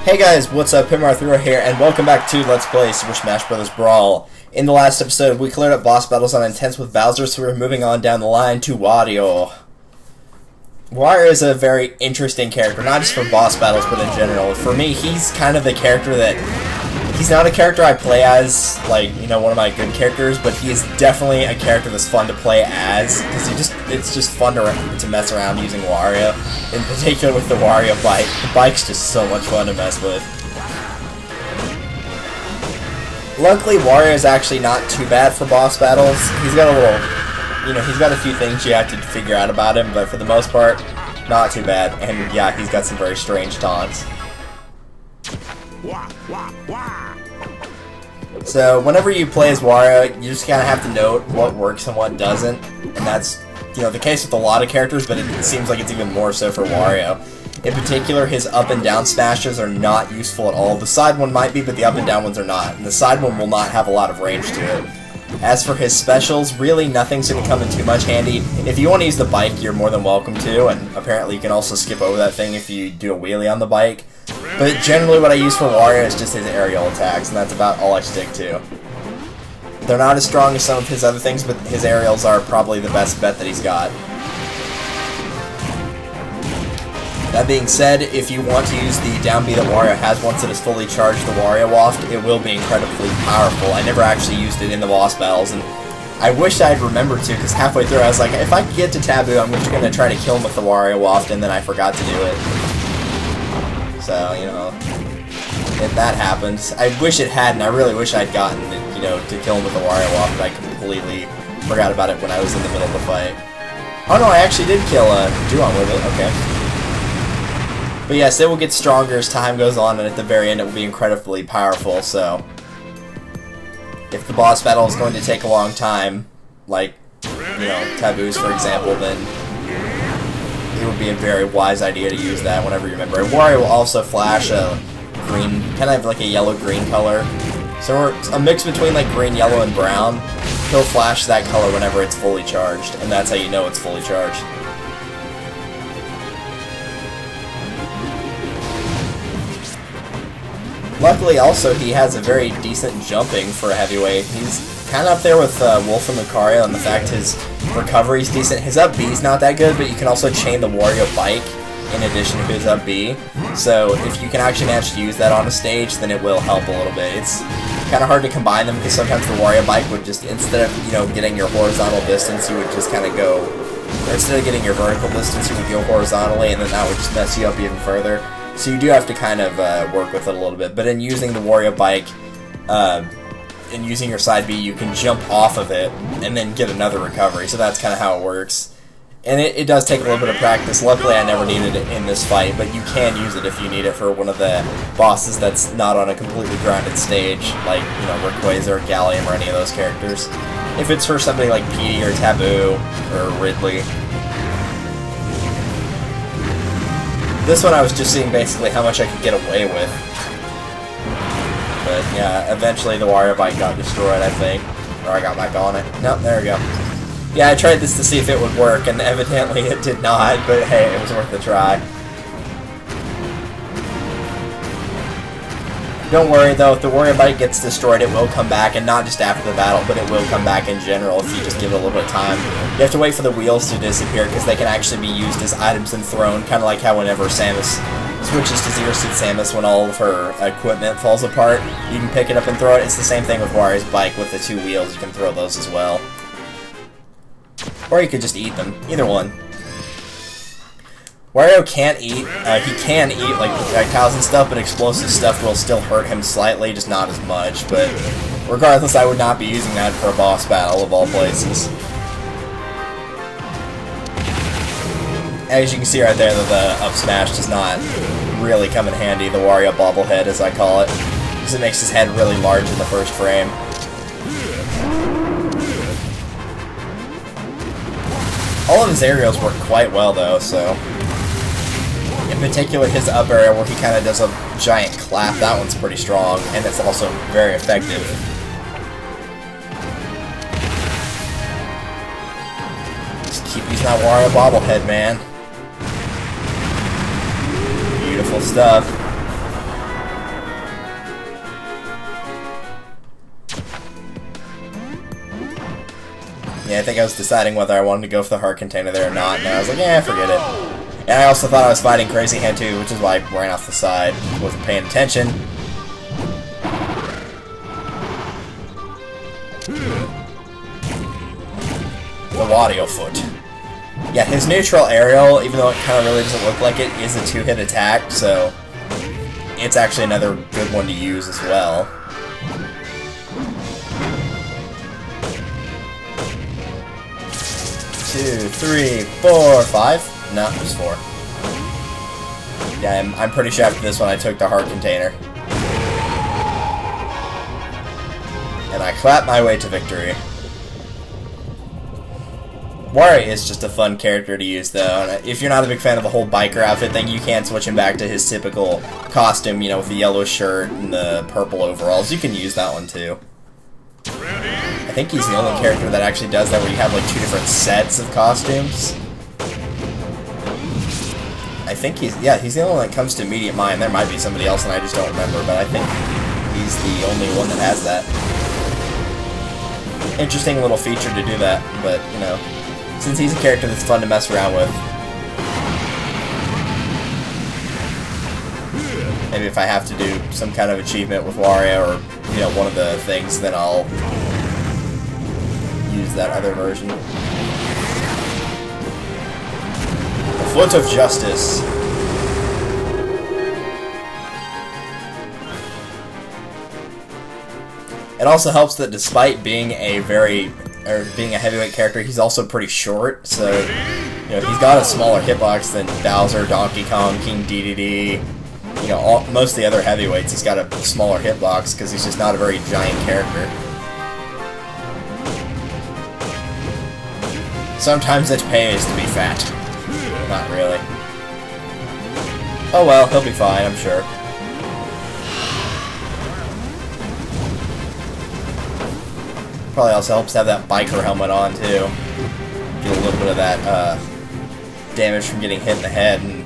Hey guys, what's up? Arthur here, and welcome back to Let's Play Super Smash Bros. Brawl. In the last episode, we cleared up boss battles on Intense with Bowser, so we're moving on down the line to Wario. Wario is a very interesting character, not just for boss battles, but in general. For me, he's kind of the character that... He's not a character I play as, like, you know, one of my good characters, but he is definitely a character that's fun to play as, because it's just fun to mess around using Wario, in particular with the Wario bike. The bike's just so much fun to mess with. Luckily, Wario is actually not too bad for boss battles. He's got a little, you know, he's got a few things you have to figure out about him, but for the most part, not too bad. And yeah, he's got some very strange taunts. So, whenever you play as Wario, you just kind of have to note what works and what doesn't. And that's, you know, the case with a lot of characters, but it seems like it's even more so for Wario. In particular, his up and down smashes are not useful at all. The side one might be, but the up and down ones are not. And the side one will not have a lot of range to it. As for his specials, really nothing's going to come in too much handy. If you want to use the bike, you're more than welcome to, and apparently you can also skip over that thing if you do a wheelie on the bike. But generally what I use for Wario is just his aerial attacks, and that's about all I stick to. They're not as strong as some of his other things, but his aerials are probably the best bet that he's got. That being said, if you want to use the down B that Wario has once it is fully charged, the Wario Waft, it will be incredibly powerful. I never actually used it in the boss battles, and I wish I'd remembered to, because halfway through I was like, if I can get to Taboo, I'm just going to try to kill him with the Wario Waft, and then I forgot to do it. So, you know, if that happens, I wish it hadn't. I really wish I'd gotten it, you know, to kill him with the Wario Waft, but I completely forgot about it when I was in the middle of the fight. Oh no, I actually did kill Duon with it, okay. But yes, it will get stronger as time goes on, and at the very end it will be incredibly powerful, so... If the boss battle is going to take a long time, like, you know, Taboos for example, then it would be a very wise idea to use that whenever you remember it. Wario will also flash a green, kind of like a yellow-green color. So a mix between like green, yellow, and brown. He'll flash that color whenever it's fully charged, and that's how you know it's fully charged. Luckily, also, he has a very decent jumping for a heavyweight. He's kind of up there with Wolf and Lucario, and the fact his recovery's decent. His up B's not that good, but you can also chain the Wario bike in addition to his up B. So if you can actually manage to use that on a stage, then it will help a little bit. It's kind of hard to combine them because sometimes the Wario bike would just, instead of, you know, getting your horizontal distance, you would just kind of go, instead of getting your vertical distance, you would go horizontally, and then that would just mess you up even further. So you do have to kind of work with it a little bit. But in using the Wario bike, and using your side B, you can jump off of it and then get another recovery. So that's kind of how it works. And it does take a little bit of practice. Luckily, I never needed it in this fight, but you can use it if you need it for one of the bosses that's not on a completely grounded stage, like, you know, Rayquaza or Gallium or any of those characters. If it's for somebody like Petey or Taboo or Ridley. This one I was just seeing basically how much I could get away with. But yeah, eventually the Wario bike got destroyed, I think. Or I got back on it. Nope, there we go. Yeah, I tried this to see if it would work, and evidently it did not, but hey, it was worth a try. Don't worry though, if the Wario bike gets destroyed, it will come back, and not just after the battle, but it will come back in general if you just give it a little bit of time. You have to wait for the wheels to disappear, because they can actually be used as items and thrown, kind of like how whenever Samus switches to Zero Suit Samus when all of her equipment falls apart, you can pick it up and throw it. It's the same thing with Wario's bike with the two wheels, you can throw those as well. Or you could just eat them, either one. Wario can't eat, he can eat like projectiles and stuff, but explosive stuff will still hurt him slightly, just not as much, but regardless, I would not be using that for a boss battle of all places. As you can see right there, the up smash does not really come in handy, the Wario bobblehead as I call it, because it makes his head really large in the first frame. All of his aerials work quite well though, so... In particular, his up aerial where he kind of does a giant clap, that one's pretty strong, and it's also very effective. Just keep using that Wario bobblehead, man. Beautiful stuff. I think I was deciding whether I wanted to go for the heart container there or not, and I was like, yeah, forget it. And I also thought I was fighting Crazy Hand too, which is why I ran off the side. Wasn't paying attention. The Wario foot. Yeah, his neutral aerial, even though it kind of really doesn't look like it, is a 2-hit attack, so it's actually another good one to use as well. Two, three, four, five? No, just 4. Yeah, I'm pretty sure after this one I took the heart container. And I clapped my way to victory. Wario is just a fun character to use, though. And if you're not a big fan of the whole biker outfit thing, you can switch him back to his typical costume, you know, with the yellow shirt and the purple overalls. You can use that one, too. I think he's the only character that actually does that, where you have, like, 2 different sets of costumes. I think he's the only one that comes to immediate mind. There might be somebody else, and I just don't remember, but I think he's the only one that has that. Interesting little feature to do that, but, you know, since he's a character that's fun to mess around with. Maybe if I have to do some kind of achievement with Wario, or, you know, one of the things, then I'll use that other version. The Foot of Justice. It also helps that despite being a being a heavyweight character, he's also pretty short, so, you know, he's got a smaller hitbox than Bowser, Donkey Kong, King Dedede, you know, most of the other heavyweights. He's got a smaller hitbox because he's just not a very giant character. Sometimes it pays to be fat. Not really. Oh well, he'll be fine, I'm sure. Probably also helps to have that biker helmet on, too. Get a little bit of that damage from getting hit in the head and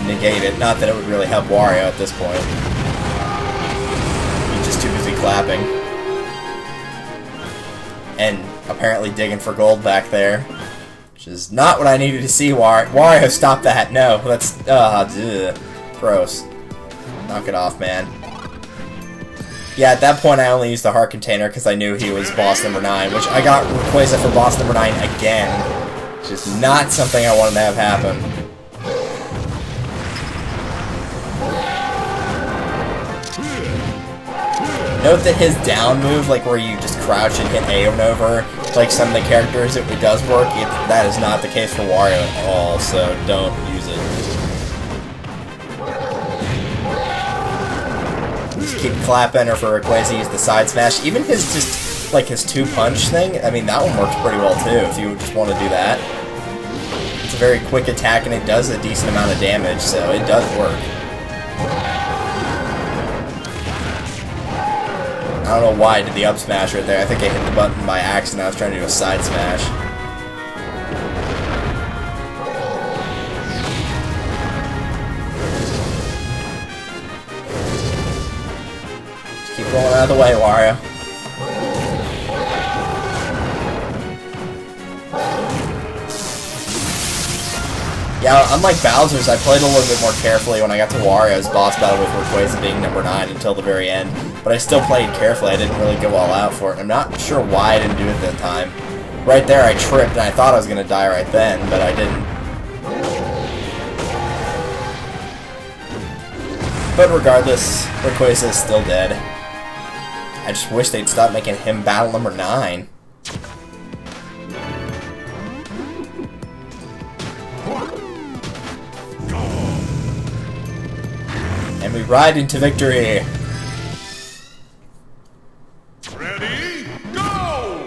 negate it. Not that it would really help Wario at this point. He's just too busy clapping. And apparently digging for gold back there. Which is not what I needed to see, Wario, stop that. No, that's... gross. Knock it off, man. Yeah, at that point I only used the heart container because I knew he was boss number 9, which I got Rayquaza for boss number 9 again. Which is not something I wanted to have happen. Note that his down move, like where you just crouch and hit A over and over, like some of the characters, it does work. That is not the case for Wario at all, so don't use it. Just keep clapping, or for Rayquaza, use the side smash. Even his just, like his 2-punch thing, I mean, that one works pretty well too, if you just want to do that. It's a very quick attack, and it does a decent amount of damage, so it does work. I don't know why I did the up smash right there. I think I hit the button by accident. I was trying to do a side smash. Just keep rolling out of the way, Wario. Yeah, unlike Bowser's, I played a little bit more carefully when I got to Wario's boss battle with Rayquaza being number 9 until the very end. But I still played carefully. I didn't really go all out for it. I'm not sure why I didn't do it that time. Right there I tripped and I thought I was going to die right then, but I didn't. But regardless, Rayquaza is still dead. I just wish they'd stop making him battle number 9. And we ride into victory. Ready, go!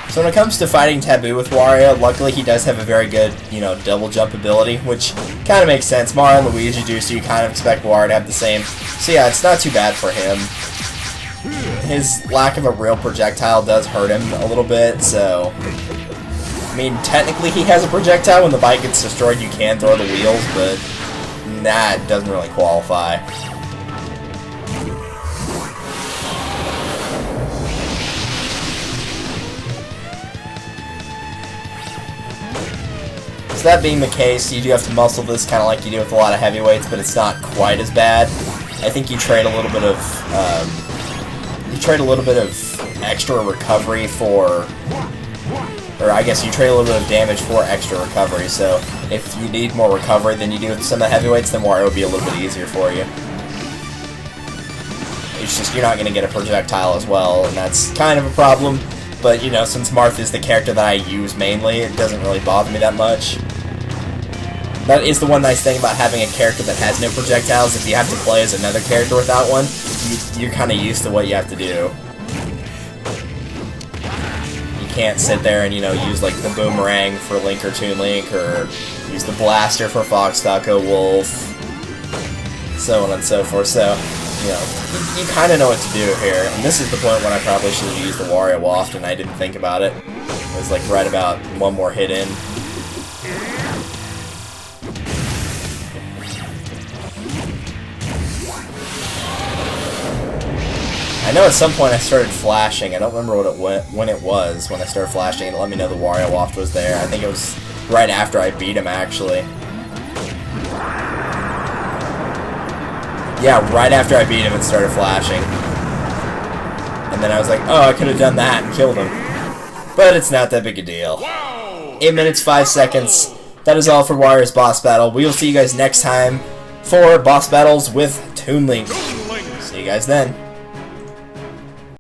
So when it comes to fighting Taboo with Wario, luckily he does have a very good, you know, double jump ability, which kind of makes sense. Mario and Luigi do, so you kind of expect Wario to have the same. So yeah, it's not too bad for him. His lack of a real projectile does hurt him a little bit, so... I mean, technically he has a projectile. When the bike gets destroyed, you can throw the wheels, but nah, it doesn't really qualify. So that being the case, you do have to muscle this kind of like you do with a lot of heavyweights, but it's not quite as bad. I think you trade a little bit of extra recovery for, or I guess you trade a little bit of damage for extra recovery. So if you need more recovery than you do with some of the heavyweights, then Wario will be a little bit easier for you. It's just you're not going to get a projectile as well, and that's kind of a problem. But, you know, since Marth is the character that I use mainly, it doesn't really bother me that much. That is the one nice thing about having a character that has no projectiles. If you have to play as another character without one, you're kind of used to what you have to do. You can't sit there and, you know, use, like, the boomerang for Link or Toon Link, or use the blaster for Fox, Taco, Wolf, so on and so forth. So, you know, you kind of know what to do here, and this is the point when I probably should have used the Wario Waft, and I didn't think about it. It was like right about one more hit in. I know at some point I started flashing. I don't remember when it was when I started flashing, and it let me know the Wario Waft was there. I think it was right after I beat him, actually. Yeah, right after I beat him, it started flashing. And then I was like, oh, I could have done that and killed him. But it's not that big a deal. 8 minutes, 5 seconds. That is all for Wario's boss battle. We will see you guys next time for boss battles with Toon Link. See you guys then.